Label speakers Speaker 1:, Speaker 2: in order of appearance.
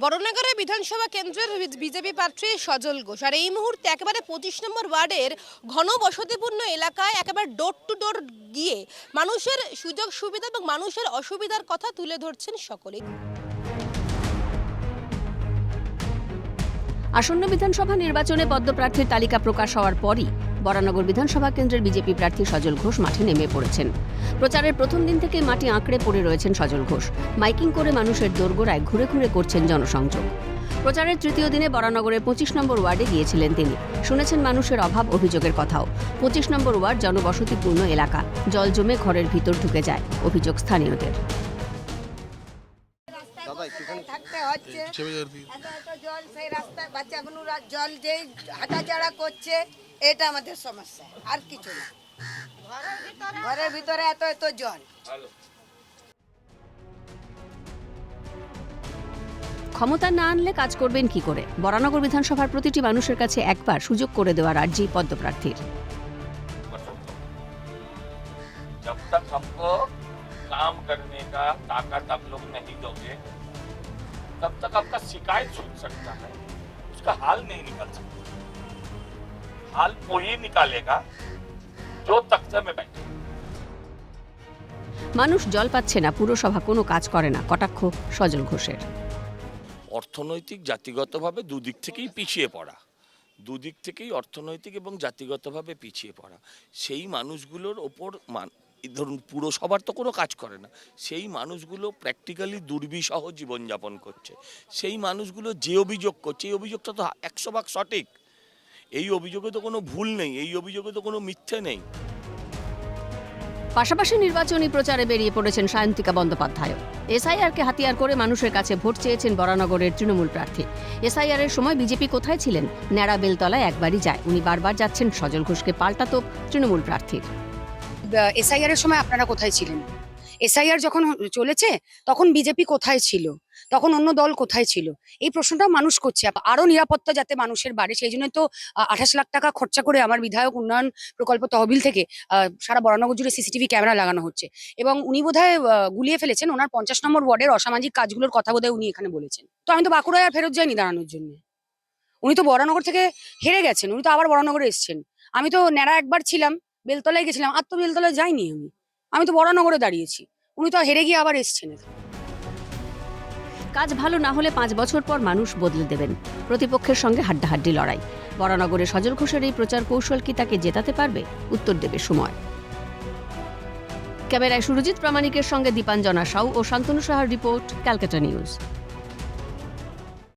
Speaker 1: বড়নগরে বিধানসভা কেন্দ্রের বিজেপি প্রার্থী সজল ঘোষ আর এই মুহূর্তে একেবারে 25 নম্বর ওয়ার্ডের ঘন বসতিপূর্ণ এলাকায় একেবারে ডোর টু ডোর গিয়ে মানুষের সুযোগ সুবিধা এবং মানুষের অসুবিধার কথা তুলে ধরছেন সকলেই।
Speaker 2: আসন্ন বিধানসভা নির্বাচনে পদ্মপ্রার্থীর তালিকা প্রকাশ হওয়ার পরই বরানগর বিধানসভা কেন্দ্রের বিজেপি প্রার্থী সজল ঘোষ মাঠে নেমে পড়েছেন। প্রচারের প্রথম দিন থেকে মাটি আঁকড়ে পড়ে রয়েছেন সজল ঘোষ। মাইকিং করে মানুষের দোরগোড়ায় ঘুরে ঘুরে করছেন জনসংযোগ। প্রচারের তৃতীয় দিনে বরানগরের 25 নম্বর ওয়ার্ডে গিয়েছিলেন তিনি। শুনেছেন মানুষের অভাব অভিযোগের কথাও। 25 নম্বর ওয়ার্ড জনবসতিপূর্ণ এলাকা, জল জমে ঘরের ভিতর ঢুকে যায়, অভিযোগ স্থানীয়দের।
Speaker 3: থাকতে হচ্ছে এত জল, সেই রাস্তায় বাচ্চাগুলো জল যেই হাঁটাচড়া করছে, এটা আমাদের সমস্যা, আর কিছু না। ঘরের ভিতরে এত এত জল।
Speaker 2: ক্ষমতা না আনলে কাজ করবেন কি করে? বরানগর বিধানসভার প্রতিটি মানুষের কাছে একবার সুযোগ করে দেওয়ার আর্জি পদ্মপ্রার্থীর।
Speaker 4: जब तक हमको काम करने का ताकत आप लोग नहीं दोगे तब तक आपका शिकायत सुन सकता है, उसका हाल नहीं निकल सकता। हाल वही निकालेगा जो तख्ते में बैठे।
Speaker 2: মানুষ জল পাচ্ছে না, পুরসভা কোনো কাজ করে না, কটাক্ষ সজল ঘোষের।
Speaker 5: অর্থনৈতিক জাতিগতভাবে দুদিক থেকেই পিছিয়ে পড়া, দুদিক থেকেই অর্থনৈতিক এবং জাতিগতভাবে পিছিয়ে পড়া। সেই মানুষগুলোর ওপর ধরুন পুরসভার তো কোনো কাজ করে না, সেই মানুষগুলো প্র্যাকটিক্যালি দুর্বিষহ জীবনযাপন করছে। সেই মানুষগুলো যে অভিযোগ করছে, এই অভিযোগটা তো 100% সঠিক। এই অভিযোগে তো কোনো ভুল নেই, এই অভিযোগে তো কোনো মিথ্যে নেই।
Speaker 2: পাশাপাশি নির্বাচনী প্রচারে বেরিয়ে পড়েছেন সায়ন্তিকা বন্দ্যোপাধ্যায়। এসআইআরকে হাতিয়ার করে মানুষের কাছে ভোট চেয়েছেন বরানগরের তৃণমূল প্রার্থী। এসআইআর এর সময় বিজেপি কোথায় ছিলেন? ন্যাড়া বেলতলায় একবারই যায়। উনি বারবার যাচ্ছেন সজল ঘোষকে পাল্টা তোপ তৃণমূল প্রার্থীর।
Speaker 6: এসআইআর এর সময় আপনারা কোথায় ছিলেন? এসআইআর যখন চলেছে তখন বিজেপি কোথায় ছিল? তখন অন্য দল কোথায় ছিল? এই প্রশ্নটা মানুষ করছে। আরো নিরাপত্তা যাতে মানুষের বাড়ে, সেই জন্য তো 28 লাখ টাকা খরচা করে আমার বিধায়ক উন্নয়ন প্রকল্প তহবিল থেকে সারা বরানগর জুড়ে সিসিটিভি ক্যামেরা লাগানো হচ্ছে। এবং উনি বোধহয় গুলিয়ে ফেলেছেন ওনার 50 নম্বর ওয়ার্ডের অসামাজিক কাজগুলোর কথা বোধহয় উনি এখানে বলেছেন। তো আমি তো বাঁকুড়ায় আর ফেরত যাইনি দাঁড়ানোর জন্য। উনি তো বরানগর থেকে হেরে গেছেন, উনি তো আবার বরানগরে এসেছেন। আমি তো ন্যাড়া একবার ছিলাম, বেলতলায় গেছিলাম, আর তো বেলতলায় যাইনি। আমি তো বরানগরে দাঁড়িয়েছি, উনি তো হেরে গিয়ে আবার এসছেন।
Speaker 2: কাজ ভালো না হলে 5 বছর পর মানুষ বদলে দেবেন। প্রতিপক্ষের সঙ্গে হাড্ডাহাড্ডি লড়াই। বরানগরে সজল ঘোষের এই প্রচার কৌশল কি তাকে জেতাতে পারবে? উত্তর দেবে সময়। ক্যামেরায় সুরজিৎ প্রামাণিকের সঙ্গে দীপাঞ্জনা সাউ ও শান্তনু সাহার রিপোর্ট, ক্যালকাটা নিউজ।